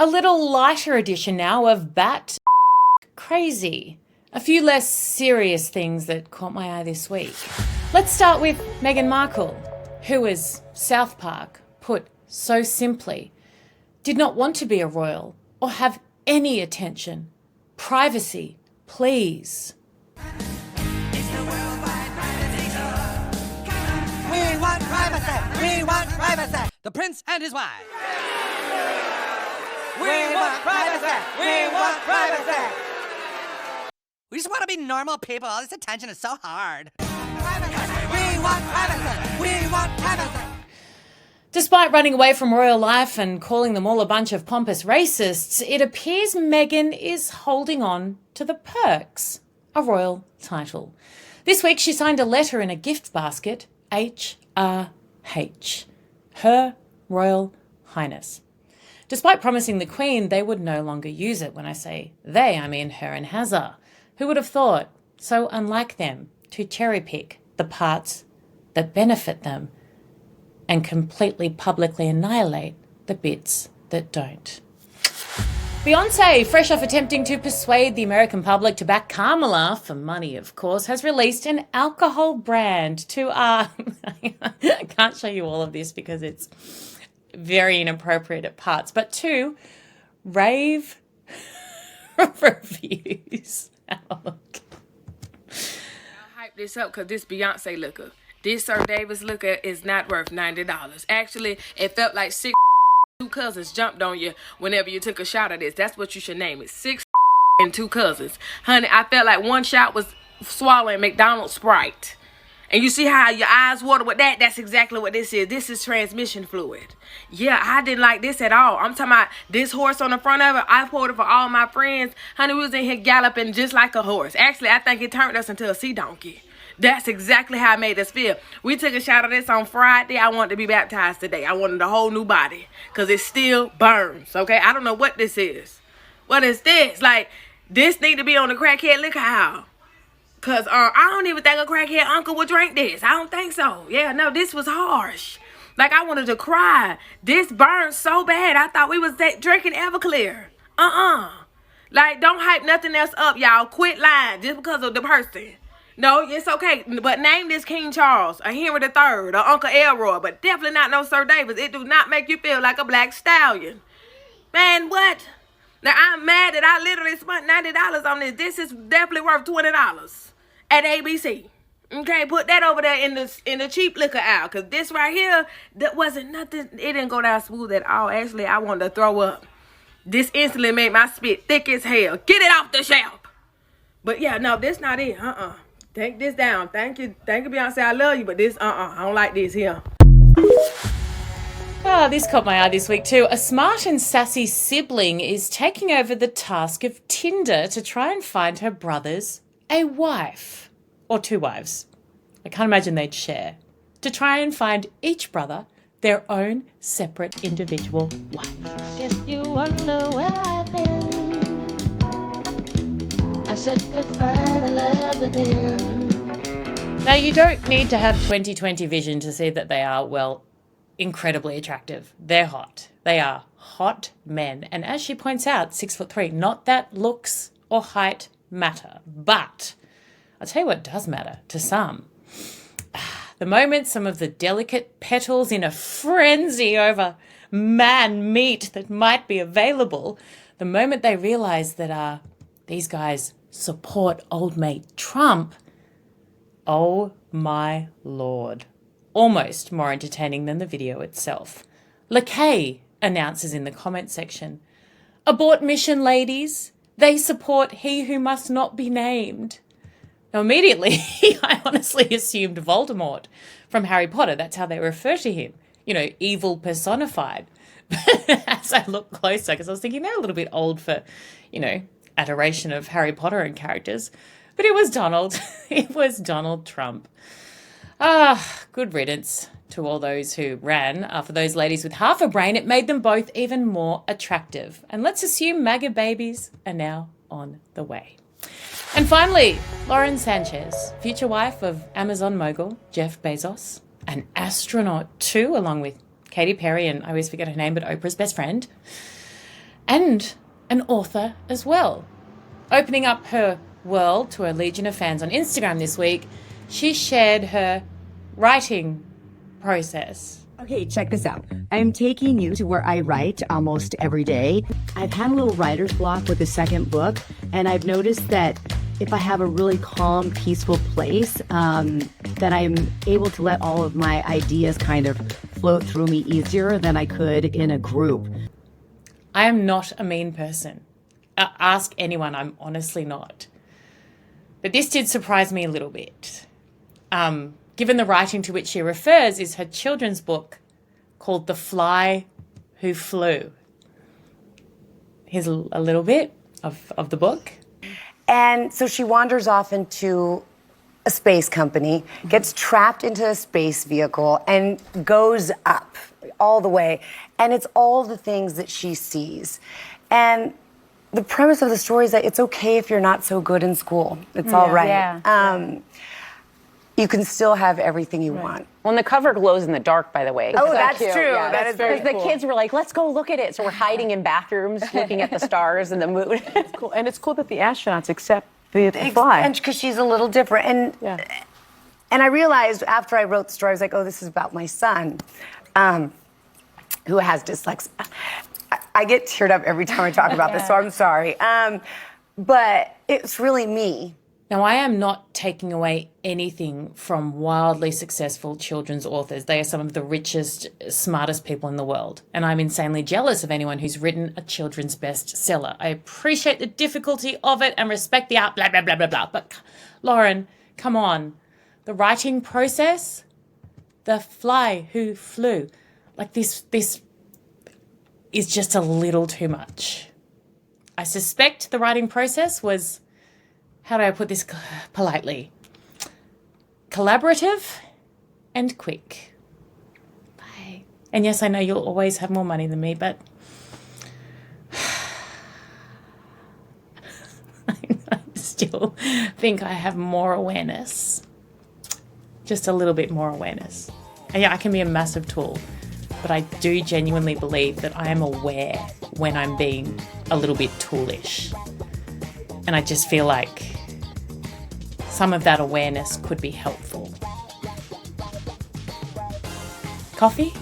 A little lighter edition now of Bat Crazy. A few less serious things that caught my eye this week. Let's start with Meghan Markle, who, as South Park put so simply, did not want to be a royal or have any attention. Privacy, please. We want privacy! We want privacy! The prince and his wife. We want privacy! We want privacy! We just want to be normal people. All this attention is so hard. We want privacy! We want privacy! Despite running away from royal life and calling them all a bunch of pompous racists, it appears Meghan is holding on to the perks, a royal title. This week she signed a letter in a gift basket, HRH, Her Royal Highness. Despite promising the Queen they would no longer use it. When I say they, I mean her and Hazza. Who would have thought, so unlike them, to cherry-pick the parts that benefit them and completely publicly annihilate the bits that don't. Beyoncé, fresh off attempting to persuade the American public to back Kamala, for money of course, has released an alcohol brand to I can't show you all of this because it's very inappropriate at parts, but to rave reviews. Look. I'll hype this up because this Beyonce liquor. This Sir Davis liquor is not worth $90. Actually, it felt like 6 two cousins jumped on you whenever you took a shot of this. That's what you should name it. 6 and 2 cousins. Honey, I felt like one shot was swallowing McDonald's Sprite. And you see how your eyes water with that? That's exactly what this is. This is transmission fluid. Yeah, I didn't like this at all. I'm talking about this horse on the front of it. I poured it for all my friends. Honey, we was in here galloping just like a horse. Actually, I think it turned us into a sea donkey. That's exactly how it made us feel. We took a shot of this on Friday. I wanted to be baptized today. I wanted a whole new body because it still burns, okay? I don't know what this is. What is this? Like, this need to be on the crackhead liquor aisle. Because I don't even think a crackhead uncle would drink this. I don't think so. Yeah, no, this was harsh. Like, I wanted to cry. This burned so bad. I thought we was drinking Everclear. Like, don't hype nothing else up, y'all. Quit lying just because of the person. No, it's okay. But name this King Charles, or Henry III, or Uncle Elroy, but definitely not no Sir Davis. It do not make you feel like a black stallion. Man, what? Now, I'm mad that I literally spent $90 on this. This is definitely worth $20 at ABC. Okay, put that over there in the cheap liquor aisle. Because this right here, that wasn't nothing. It didn't go down smooth at all. Actually, I wanted to throw up. This instantly made my spit thick as hell. Get it off the shelf. But yeah, no, this not it. Take this down. Thank you, Beyonce. I love you, but this, I don't like this here. This caught my eye this week too. A smart and sassy sibling is taking over the task of Tinder to try and find her brothers a wife. Or 2 wives. I can't imagine they'd share. To try and find each brother their own separate individual wife. If you wonder where I've been, I said goodbye to love again. Now, you don't need to have 20/20 vision to see that they are, well, incredibly attractive. They're hot. They are hot men. And as she points out, 6'3", not that looks or height matter, but I'll tell you what does matter to some. The moment some of the delicate petals in a frenzy over man meat that might be available, the moment they realise that these guys support old mate Trump, oh my lord. Almost more entertaining than the video itself. LaKay announces in the comment section, "Abort mission, ladies. They support he who must not be named." Now, immediately, I honestly assumed Voldemort from Harry Potter. That's how they refer to him. You know, evil personified. But as I look closer, because I was thinking they're a little bit old for, adoration of Harry Potter and characters. But it was Donald. It was Donald Trump. Good riddance to all those who ran. For those ladies with half a brain, it made them both even more attractive. And let's assume MAGA babies are now on the way. And finally, Lauren Sanchez, future wife of Amazon mogul Jeff Bezos, an astronaut too, along with Katy Perry and I always forget her name, but Oprah's best friend, and an author as well. Opening up her world to a legion of fans on Instagram this week, she shared her writing process. Okay, check this out. I'm taking you to where I write almost every day. I've had a little writer's block with the second book, and I've noticed that if I have a really calm, peaceful place, that I'm able to let all of my ideas kind of float through me easier than I could in a group. I am not a mean person. Ask anyone, I'm honestly not. But this did surprise me a little bit. Given the writing to which she refers is her children's book called The Fly Who Flew. Here's a little bit of the book. And so she wanders off into a space company, gets trapped into a space vehicle, and goes up all the way. And it's all the things that she sees. And the premise of the story is that it's okay if you're not so good in school. It's all right. Yeah. You can still have everything you want. Well, and the cover glows in the dark, by the way. Oh, that's cute. true. Yeah, That is very Because cool. the kids were like, let's go look at it. So we're hiding in bathrooms, looking at the stars and the moon. Cool. And it's cool that the astronauts accept the fly. And because she's a little different. And I realized after I wrote the story, I was like, oh, this is about my son, who has dyslexia. I get teared up every time I talk about this, so I'm sorry. But it's really me. Now, I am not taking away anything from wildly successful children's authors. They are some of the richest, smartest people in the world. And I'm insanely jealous of anyone who's written a children's bestseller. I appreciate the difficulty of it and respect the art, blah, blah, blah, blah, blah. But, Lauren, come on. The writing process, The Fly Who Flew, like this is just a little too much. I suspect the writing process was, how do I put this politely? Collaborative and quick. Bye. And yes, I know you'll always have more money than me, but I still think I have more awareness. Just a little bit more awareness. And yeah, I can be a massive tool, but I do genuinely believe that I am aware when I'm being a little bit toolish. And I just feel like some of that awareness could be helpful. Coffee?